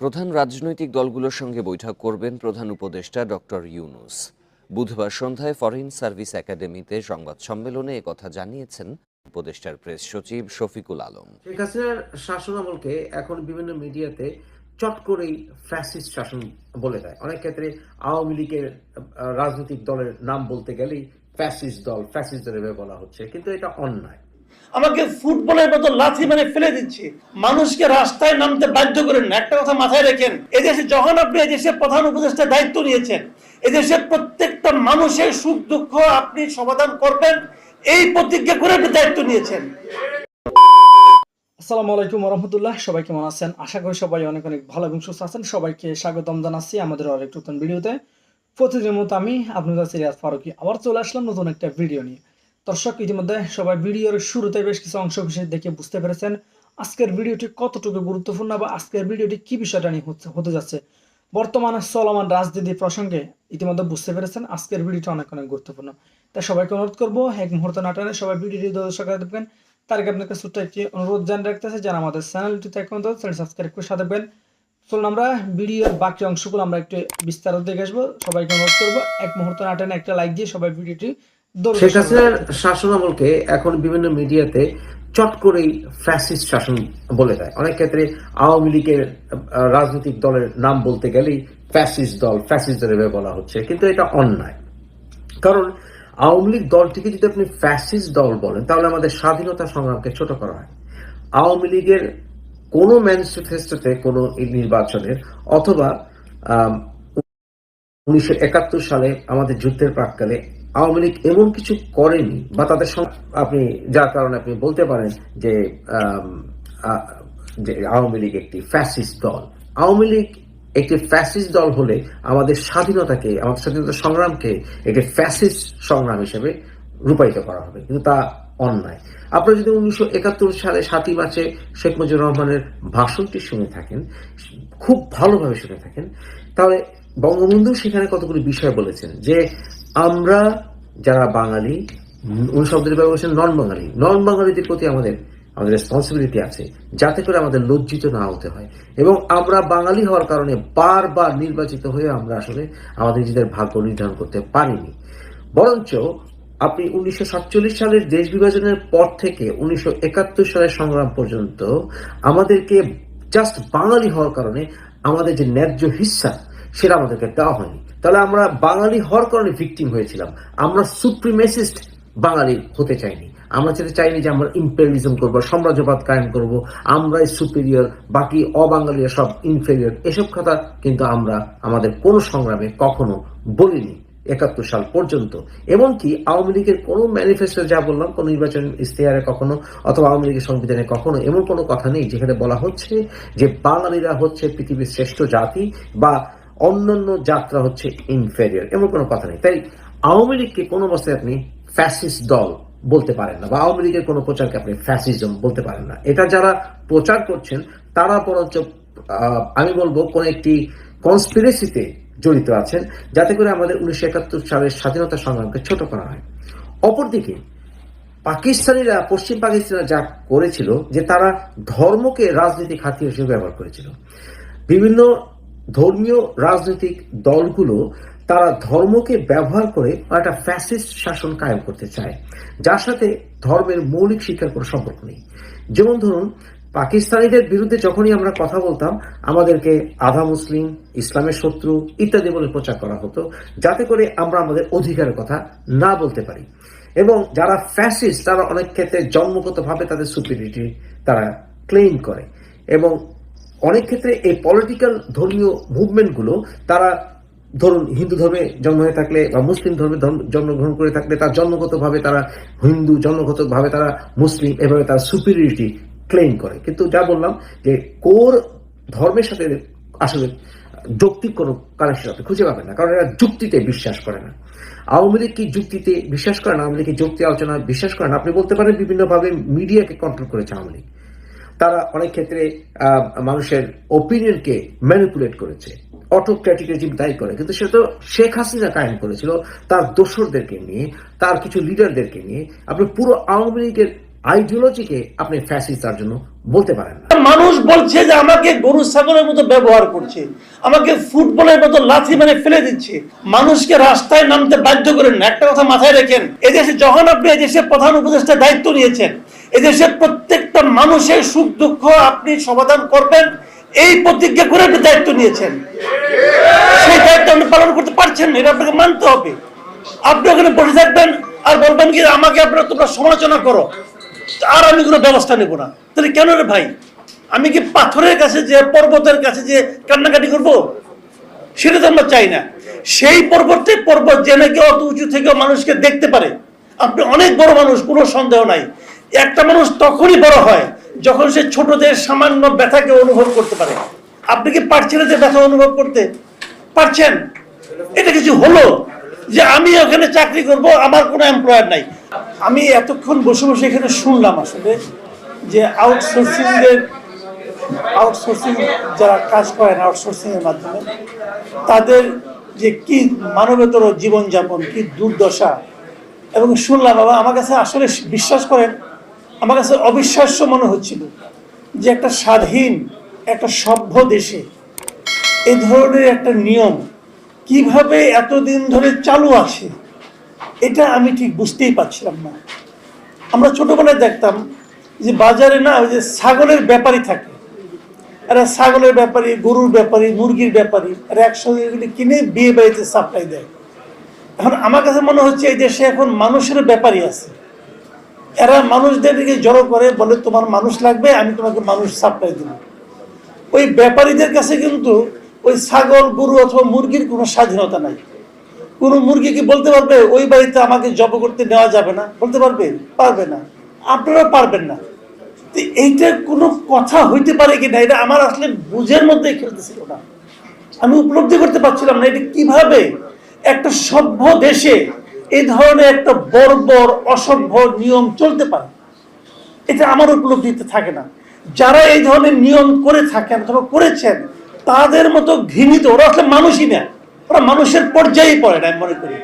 প্রধান রাজনৈতিক দলগুলোর সঙ্গে বৈঠক করবেন প্রধান উপদেষ্টা ডক্টর ইউনূস। বুধবার সন্ধ্যায় ফরেন সার্ভিস একাডেমিতে সংবাদ সম্মেলনে একথা জানিয়েছেন উপদেষ্টার প্রেস সচিব শফিকুল আলম। শেখ হাসিনার শাসনামলকে এখন বিভিন্ন মিডিয়াতে চট করেই ফ্যাসিস্ট শাসন বলে দেয়। অনেক ক্ষেত্রে আওয়ামী লীগের রাজনৈতিক দলের নাম বলতে গেলেই ফ্যাসিস্ট দলের বলা হচ্ছে, কিন্তু এটা অন্যায়। আমাকে ফুটবলের মতো লাথি মানে ফেলে দিচ্ছে, মানুষকে রাস্তায় নামতে বাধ্য করেন না। একটা কথা মাথায় রাখেন, এদেশে যখন আপনি এদেশের প্রধান উপদেষ্টার দায়িত্ব নিয়েছেন, এদেশের প্রত্যেকটা মানুষের সুখ দুঃখ আপনি সমাধান করবেন, এই প্রতিজ্ঞা করে আপনি দায়িত্ব নিয়েছেন। আসসালামু আলাইকুম রহমতুল্লাহ। সবাই কেমন আছেন? আশা করি সবাই অনেক অনেক ভালো এবং সুস্থ আছেন। সবাইকে স্বাগতম জানাচ্ছি আমাদের আরেকটা নতুন ভিডিওতে। প্রতিদিনের মতো আমি আপনাদের সিরিয়াস ফারুকি আবার চলে আসলাম নতুন একটা ভিডিও নিয়ে। দর্শক, ইতিমধ্যে সবাই ভিডিওর শুরুতে বেশ কিছু অংশ বিশেষ দেখে বুঝতে পেরেছেন আজকের ভিডিওটি কতটুকু গুরুত্বপূর্ণ বা আজকের ভিডিওটি কি বিষয়টা নিয়ে হতে যাচ্ছে। বর্তমানে চলমান রাজনীতি প্রসঙ্গে ইতিমধ্যে বুঝতে পেরেছেন আজকের ভিডিওটা অনেক অনেক গুরুত্বপূর্ণ। তাই সবাইকে অনুরোধ করবো এক মুহূর্ত না টানে সবাই ভিডিওটি দর্শক দেখবেন। তার আগে আপনাকে ছোট্ট একটি অনুরোধ জানিয়ে রাখতেছে, যারা আমাদের চ্যানেলটিতে এখন চ্যানেল সাবস্ক্রাইব করে সাথে দেবেন। চলুন আমরা ভিডিওর বাকি অংশগুলো আমরা একটু বিস্তারিত দেখে আসবো। সবাইকে অনুরোধ করবো এক মুহূর্ত না টেনে একটা লাইক দিয়ে সবাই ভিডিওটি। শেখ হাসিনার শাসনামলকে এখন বিভিন্ন মিডিয়াতে চট করেই ফ্যাসিস্ট শাসন বলে দেয়। অনেক ক্ষেত্রে আওয়ামী লীগের রাজনৈতিক দলের নাম বলতে গেলেই ফ্যাসিস্ট দলের বলা হচ্ছে, কিন্তু এটা অন্যায়। কারণ আওয়ামী লীগ দলটিকে যদি আপনি ফ্যাসিস্ট দল বলেন, তাহলে আমাদের স্বাধীনতা সংগ্রামকে ছোট করা হয়। আওয়ামী লীগের কোনো ম্যানিফেস্টোতে কোনো নির্বাচনের অথবা 1971 সালে আমাদের যুদ্ধের প্রাককালে আওয়ামী লীগ এমন কিছু করেনি বা তাদের সঙ্গে আপনি যার কারণে আপনি বলতে পারেন যে আওয়ামী লীগ একটি ফ্যাসিস্ট দল। আওয়ামী লীগ একটি ফ্যাসিস্ট দল হলে আমাদের স্বাধীনতা সংগ্রামকে একটি ফ্যাসিস্ট সংগ্রাম হিসেবে রূপায়িত করা হবে, কিন্তু তা অন্যায়। আপনারা যদি 1971 সালে 7ই মার্চে শেখ মুজিবুর রহমানের ভাষণটি শুনে থাকেন, খুব ভালোভাবে শুনে থাকেন, তাহলে বঙ্গবন্ধু সেখানে কতগুলি বিষয় বলেছেন যে আমরা যারা বাঙালি, উনি শব্দের ব্যবহার করেছেন নন বাঙালিদের প্রতি আমাদের রেসপন্সিবিলিটি আছে, যাতে করে আমাদের লজ্জিত না হতে হয়। এবং আমরা বাঙালি হওয়ার কারণে বারবার নির্বাচিত হয়ে আমরা আসলে আমাদের নিজেদের ভাগ্য নির্ধারণ করতে পারিনি। বরঞ্চ আপনি 1947 সালের দেশ বিভাজনের পর থেকে 1971 সালের সংগ্রাম পর্যন্ত আমাদেরকে জাস্ট বাঙালি হওয়ার কারণে আমাদের যে ন্যায্য হিস্সা সেটা আমাদেরকে দেওয়া হয়নি। তাহলে আমরা বাঙালি হওয়ার কারণে ভিকটিম হয়েছিলাম। আমরা সুপ্রিমেসিস্ট বাঙালি হতে চাইনি। আমরা যেটা চাইনি যে আমরা ইম্পেরিয়ালিজম করবো, সাম্রাজ্যবাদ কায়েম করব, আমরাই সুপিরিয়র, বাকি অবাঙালিরা সব ইনফেরিয়র। এসব কথা কিন্তু আমরা আমাদের কোনো সংগ্রামে কখনো বলিনি 71 সাল পর্যন্ত। এমনকি আওয়ামী লীগের কোনো ম্যানিফেস্টো, যা বললাম, কোনো নির্বাচন ইশতেহারে কখনো অথবা আওয়ামী লীগের সংবিধানে কখনো এমন কোনো কথা নেই যেখানে বলা হচ্ছে যে বাঙালিরা হচ্ছে পৃথিবীর শ্রেষ্ঠ জাতি বা অন্যান্য জাতরা হচ্ছে ইনফেরিয়র, এমন কোনো কথা নেই। তাই আওয়ামী লীগকে কোনো অবস্থায় আপনি ফ্যাসিস্ট দল বলতে পারেন না, বা আওয়ামী লীগের কোনো প্রচারকে আপনি ফ্যাসিজম বলতে পারেন না। এটা যারা প্রচার করছেন তারা বরঞ্চ আমি বলবো কোন একটি কনস্পিরেসিতে জড়িত আছেন, যাতে করে আমাদের 1971 সালের স্বাধীনতা সংগ্রামকে ছোট করা হয়। অপরদিকে পাকিস্তানিরা, পশ্চিম পাকিস্তানিরা যা করেছিল যে তারা ধর্মকে রাজনৈতিক হাতিয়ার হিসেবে ব্যবহার করেছিল। বিভিন্ন ধর্মীয় রাজনৈতিক দলগুলো তারা ধর্মকে ব্যবহার করে একটা ফ্যাসিস্ট শাসন কায়েম করতে চায়, যার সাথে ধর্মের মৌলিক শিক্ষার কোনো সম্পর্ক নেই। যেমন ধরুন, পাকিস্তানিদের বিরুদ্ধে যখনই আমরা কথা বলতাম, আমাদেরকে আধা মুসলিম, ইসলামের শত্রু ইত্যাদি বলে প্রচার করা হতো, যাতে করে আমরা আমাদের অধিকারের কথা না বলতে পারি। এবং যারা ফ্যাসিস্ট তারা অনেক ক্ষেত্রে জন্মগতভাবে তাদের সুপিরিয়রিটি তারা ক্লেইম করে। এবং অনেক ক্ষেত্রে এই পলিটিক্যাল ধর্মীয় মুভমেন্টগুলো, তারা ধরুন হিন্দু ধর্মে জন্ম হয়ে থাকলে বা মুসলিম ধর্মে জন্মগ্রহণ করে থাকলে তার জন্মগতভাবে তারা হিন্দু, জন্মগতভাবে তারা মুসলিম, এভাবে তারা সুপিরিয়রিটি ক্লেইম করে। কিন্তু যা বললাম যে কোর ধর্মের সাথে আসলে যৌক্তিক কোনো কানেকশন আপনি খুঁজে পাবেন না, কারণ এরা যুক্তিতে বিশ্বাস করে না। আওয়ামী লীগ কি যুক্তিতে বিশ্বাস করে না? আওয়ামী লীগ কি যুক্তি আলোচনা বিশ্বাস করে না? আপনি বলতে পারেন বিভিন্নভাবে মিডিয়াকে কন্ট্রোল করেছে আওয়ামী লীগ। তারা অনেক ক্ষেত্রে মানুষের ওপিনিয়নকে ম্যানিপুলেট করেছে, অটোক্র্যাটিক রেজিম দায়ী করে। কিন্তু সেটা তো শেখ হাসিনা কায়েম করেছিল তার দোসরদেরকে নিয়ে, তার কিছু লিডারদেরকে নিয়ে। আপনি পুরো আওয়ামী লীগের আইডিওলজিকে আপনি ফ্যাসিস্ট তার জন্য বলতে পারেন না। মানুষ বলছে যে আমাকে গরু ছাগলের মতো ব্যবহার করছে, আমাকে ফুটবলের মতো লাথি মানে ফেলে দিচ্ছে, মানুষকে রাস্তায় নামতে বাধ্য করেন না। একটা কথা মাথায় রাখেন, এদেশে যখন আপনি এদেশের প্রধান উপদেষ্টা দায়িত্ব নিয়েছেন, এদেশের প্রত্যেকটা মানুষের সুখ দুঃখ আপনি সমাধান করবেন, এই প্রতিজ্ঞা করে আপনি দায়িত্ব নিয়েছেন। সেই দায়িত্ব আপনি পালন করতে পারছেন না, এটা আপনাকে মানতে হবে। আপনি ওখানে বসে থাকবেন আর বলবেন কি আমাকে আপনারা তোমরা সমালোচনা করো, আর আমি কোনো ব্যবস্থা নেব না। তাহলে কেন রে ভাই? আমি কি পাথরের কাছে যে পর্বতের কাছে যে কান্নাকাটি করব? সেটা তো আমরা চাই না। সেই পর্বত যে নাকি অত উঁচু থেকেও মানুষকে দেখতে পারে। আপনি অনেক বড় মানুষ, কোনো সন্দেহ নাই। একটা মানুষ তখনই বড় হয় যখন সে ছোটদের সামান্য ব্যথাকে অনুভব করতে পারে। আপনি কি পারছেন যে ব্যথা অনুভব করতে পারছেন? এটা কিছু হলো যে আমি ওখানে চাকরি করব, আমার কোনো এমপ্লয়ার নাই। আমি এতক্ষণ বসে বসে এখানে শুনলাম আসলে যে আউটসোর্সিং যারা কাজ করেন আউটসোর্সিং এর মাধ্যমে তাদের যে কি মানবেতর জীবনযাপন, কি দুর্দশা। এবং শুনলাম বাবা, আমার কাছে আসলে বিশ্বাস করেন, আমার কাছে অবিশ্বাস্য মনে হচ্ছিল যে একটা স্বাধীন একটা সভ্য দেশে এই ধরনের একটা নিয়ম কিভাবে এতদিন ধরে চালু আছে, এটা আমি ঠিক বুঝতেই পারছিলাম না। আমরা ছোটবেলায় দেখতাম যে বাজারে না ওই যে ছাগলের ব্যাপারী থাকে, এরা ছাগলের ব্যাপারী, গরুর ব্যাপারী, মুরগির ব্যাপারী, এরা একসঙ্গে এগুলি কিনে বিয়ে বাড়িতে সাপ্লাই দেয়। এখন আমার কাছে মনে হচ্ছে এই দেশে এখন মানুষের ব্যাপারী আছে, এরা মানুষদেরকে জড়ো করে বলে তোমার মানুষ লাগবে, আমি তোমাকে মানুষ সাপ্লাই দেব। ওই ব্যাপারীদের কাছে কিন্তু ওই ছাগল, গরু অথবা মুরগির কোনো স্বাধীনতা নাই। কোনো মুরগি কি বলতে পারবে ওই বাড়িতে আমাকে জব করতে নেওয়া যাবে না? বলতে পারবে? পারবে না। আপনারা পারবেন না। এইটা কোনো কথা হইতে পারে কিনা, এটা আমার আসলে বুঝের মধ্যে খেলতেছিল না। আমি উপলব্ধি করতে পারছিলাম না এটা কিভাবে একটা সভ্য দেশে এই ধরনের একটা বর্বর অসভ্য নিয়ম চলতে পারে। এটা আমার উপলব্ধিতে থাকে না। যারা এই ধরনের নিয়ম করে থাকেন অথবা করেছেন তাদের মতো ঘৃণিত ওরা আসলে মানুষই না, ওরা মানুষের পর্যায়ে পড়ে না। আমি মনে করি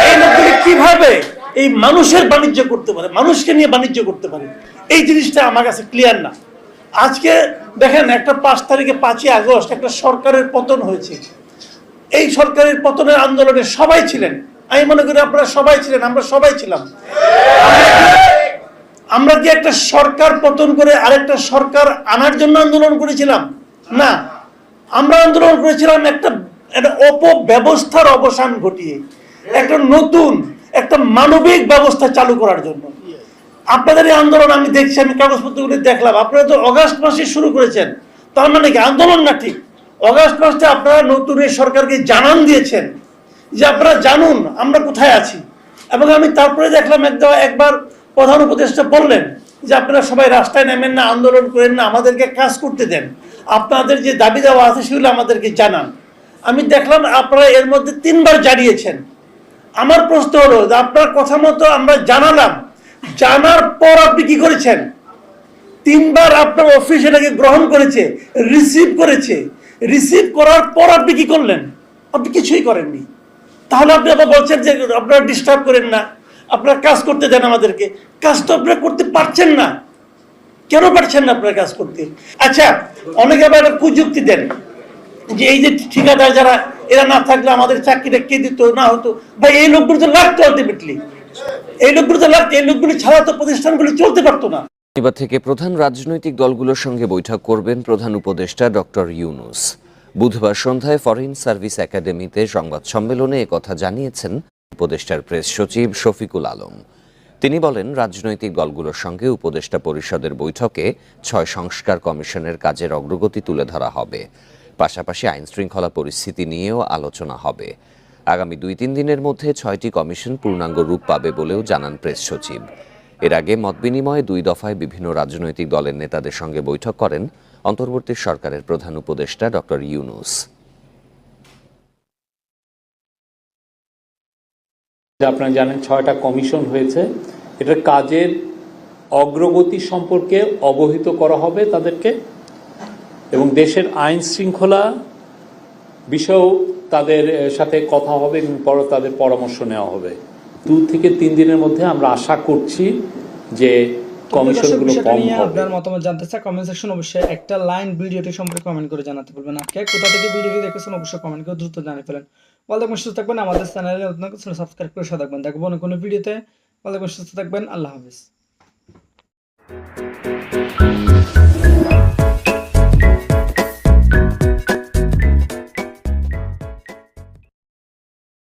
এই লোকগুলি কিভাবে এই মানুষের বাণিজ্য করতে পারে, মানুষকে নিয়ে বাণিজ্য করতে পারে, এই জিনিসটা আমার কাছে ক্লিয়ার না। আজকে দেখেন একটা 5 তারিখে 5ই আগস্ট একটা সরকারের পতন হয়েছে। এই সরকারের পতনের আন্দোলনে সবাই ছিলেন, আমি মনে করি আপনারা সবাই ছিলেন, আমরা সবাই ছিলাম। আমরা কি একটা সরকার পতন করে আরেকটা সরকার আনার জন্য আন্দোলন করেছিলাম? না, আমরা আন্দোলন করেছিলাম একটা অপব্যবস্থার অবসান ঘটিয়ে একটা নতুন একটা মানবিক ব্যবস্থা চালু করার জন্য। আপনাদের এই আন্দোলন আমি দেখছি, আমি কাগজপত্রগুলি দেখলাম, আপনারা তো অগাস্ট মাসে শুরু করেছেন। তার মানে কি আন্দোলন না? ঠিক অগাস্ট মাসে আপনারা নতুন এই সরকারকে জানান দিয়েছেন যে আপনারা জানুন আমরা কোথায় আছি। এবং আমি তারপরে দেখলাম একবার প্রধান উপদেষ্টা বললেন যে আপনারা সবাই রাস্তায় নেমেন না, আন্দোলন করেন না, আমাদেরকে কাজ করতে দেন, আপনাদের যে দাবি দেওয়া আছে সেগুলো আমাদেরকে জানান। আমি দেখলাম আপনারা এর মধ্যে 3 বার জানিয়েছেন। আমার প্রশ্ন হলো যে আপনার কথা মতো আমরা জানালাম, জানার পর আপনি কি করেছেন? 3 বার আপনার অফিস এটাকে গ্রহণ করেছে, রিসিভ করেছে, রিসিভ করার পর আপনি কি করলেন? আপনি কিছুই করেননি। তাহলে আপনি আবার বলছেন যে আপনারা ডিস্টার্ব করেন না, আপনারা কাজ করতে দেন আমাদেরকে। কাজ তো আপনারা করতে পারছেন না। কেন পারছেন না আপনারা কাজ করতে? আচ্ছা, অনেকে আবার একটা কুযুক্তি দেন যে এই যে ঠিকাদার যারা, এরা না থাকলে আমাদের চাকরিটা কে দিত না হতো। ভাই এই লোকগুলো তো লাগতো, আলটিমেটলি এই লোকগুলো তো লাগতো, এই লোকগুলো ছাড়া তো প্রতিষ্ঠানগুলো চলতে পারতো না। এবার থেকে প্রধান রাজনৈতিক দলগুলোর সঙ্গে বৈঠক করবেন প্রধান উপদেষ্টা ডক্টর ইউনূস। বুধবার সন্ধ্যায় ফরেন সার্ভিস একাডেমিতে সংবাদ সম্মেলনে একথা জানিয়েছেন উপদেষ্টার প্রেস সচিব শফিকুল আলম। তিনি বলেন, রাজনৈতিক দলগুলোর সঙ্গে উপদেষ্টা পরিষদের বৈঠকে 6 সংস্কার কমিশনের কাজের অগ্রগতি তুলে ধরা হবে। পাশাপাশি আইন শৃঙ্খলা পরিস্থিতি নিয়েও আলোচনা হবে। আগামী 2-3 দিনের মধ্যে 6টি কমিশন পূর্ণাঙ্গ রূপ পাবে বলেও জানান প্রেস সচিব। এর আগে মতবিনিময়ে 2 দফায় বিভিন্ন রাজনৈতিক দলের নেতাদের সঙ্গে বৈঠক করেন অন্তর্বর্তী সরকারের প্রধান উপদেষ্টা ডক্টর ইউনূস। আপনারা জানেন 6টা কমিশন হয়েছে, এটার কাজের অগ্রগতি সম্পর্কে অবহিত করা হবে তাদেরকে, এবং দেশের আইন শৃঙ্খলা বিষয়েও তাদের সাথে কথা হবে এবং তাদের পরামর্শ নেওয়া হবে। 2 থেকে 3 দিনের মধ্যে আমরা আশা করছি যে দর্শক, কমিশনগুলো বিষয়টা কম নিয়ে হবে। আপনার মতামত জানতে চাই কমেন্ট সেকশন অবশ্যই একটা লাইন ভিডিওটি সম্পর্কে কমেন্ট করে জানাতে বলবেন। কে কোথা থেকে ভিডিওটি দেখেছেন অবশ্যই কমেন্ট করে দ্রুত জানিয়ে ফেলেন। ভালো থাকবেন, সুস্থ থাকবেন, আমাদের চ্যানেলে নতুন কিছু সাবস্ক্রাইব করে সাথে থাকবেন। দেখবো অন্য কোনো ভিডিওতে। ভালো থাকবেন, সুস্থ থাকবেন, আল্লাহ হাফেজ।